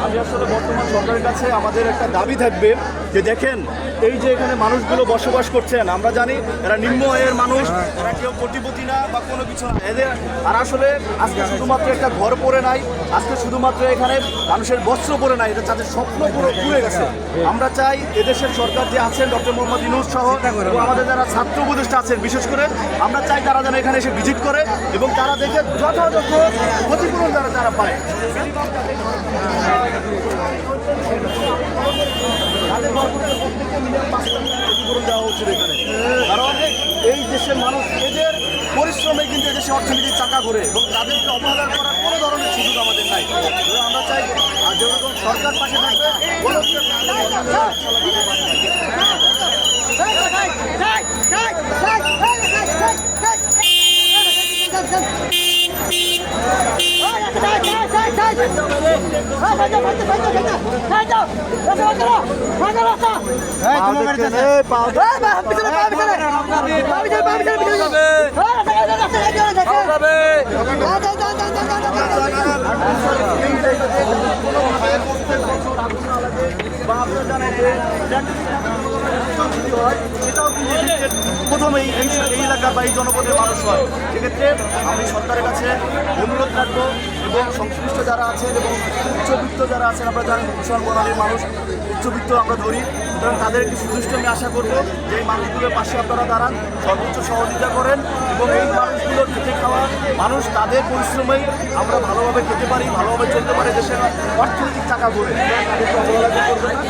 আমি আসলে বর্তমান সরকারের কাছে আমাদের একটা দাবি থাকবে যে দেখেন এই যে এখানে মানুষগুলো বসবাস করছেন, আমরা জানি এরা নিম্ন আয়ের মানুষ, এরা কেউ কোটিপতি না বা কোনো কিছু না, এদের আর আসলে আজকে শুধুমাত্র একটা ঘর পড়ে নাই, আজকে শুধুমাত্র এখানে মানুষের বস্ত্র পড়ে নাই, এটা তাদের স্বপ্ন পুরো পুড়ে গেছে। আমরা চাই এদেশের সরকার যে আছেন ডক্টর মোহাম্মদ ইউনূস সহ এবং আমাদের যারা ছাত্র উপদেষ্টা আছেন বিশেষ করে, আমরা চাই তারা যেন এখানে এসে ভিজিট করে এবং তারা দেখে যথাযথ ক্ষতিপূরণ তারা পায়। তাদের প্রত্যেককে মিলিয়ন 5 লাখ টাকা ক্ষতিপূরণ দেওয়া হচ্ছিল এখানে, কারণ এই দেশের মানুষ এদের পরিশ্রমে কিন্তু এদেশে অর্থনীতির চাকা ঘুরে এবং তাদেরকে অবহেলা করার কোনো ধরনের সুযোগ আমাদের নাই। আমরা চাই আর যেরকম সরকার পাশে থাকবে প্রথমেই এই এলাকার বা এই জনপদের মানুষ হয়। সেক্ষেত্রে আমি সরকারের কাছে অনুরোধ রাখবো এবং সংশ্লিষ্ট যারা আছেন এবং উচ্চবিত্ত যারা আছেন, আমরা জানি মুসলমান বাঙালির মানুষ উচ্চবিত্ত আমরা ধরি, সুতরাং তাদের একটি সুদৃষ্ট আমি আশা করবো যে এই মানুষগুলোর পাশে আপনারা দাঁড়ান, সর্বোচ্চ সহযোগিতা করেন এবং এই মানুষগুলো খেতে খাওয়া মানুষ তাদের পরিশ্রমেই আমরা ভালোভাবে খেতে পারি, ভালোভাবে চলতে পারি, দেশের অর্থনৈতিক টাকা করে তাদেরকে অবহেলা করবে না।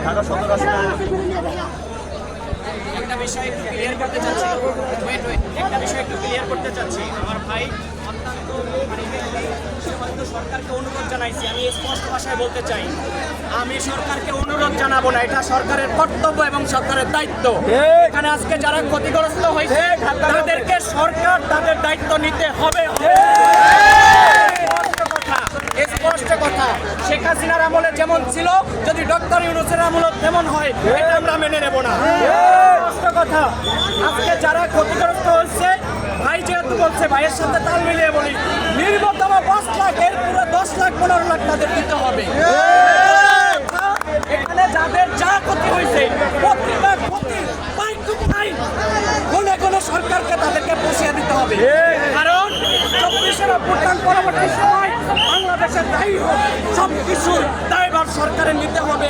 ঢাকা সদর একটা বিষয় একটু ক্লিয়ার করতে চাচ্ছি, একটা বিষয় একটু ক্লিয়ার করতে চাচ্ছি। আমার ভাই অত্যন্ত সরকারকে অনুরোধ জানাইছি, আমি স্পষ্ট ভাষায় বলতে চাই, আমি সরকারকে অনুরোধ জানাবো না, এটা সরকারের কর্তব্য এবং সরকারের দায়িত্ব। এখানে আজকে যারা ক্ষতিগ্রস্ত হয়েছে তাদেরকে সরকার তাদের দায়িত্ব নিতে হবে। স্পষ্ট কথা, শেখ হাসিনার আমলে যেমন ছিল যদি ডক্টর ইউনূসের আমলে তেমন হয় এটা আমরা মেনে নেব না। স্পষ্ট কথা, আজকে যারা ক্ষতিগ্রস্ত হচ্ছে, ভাই যেহেতু বলছে ভাইয়ের সাথে তাল মিলিয়ে বলি, নির্মতম 5 লাখ এর পুরো 10 লাখ 15 লাখ তাদের দিতে হবে। এখানে যাদের যা ক্ষতি হয়েছে প্রতিটা ক্ষতি পাই টু পাই কোনে কোনে সরকারকে তাদেরকে পুষিয়ে দিতে হবে, কারণ 24-এর অভ্যুত্থান পরবর্তী সময় বাংলাদেশের যাই হোক সব কিছুর দায়ভার সরকারের নিতে হবে।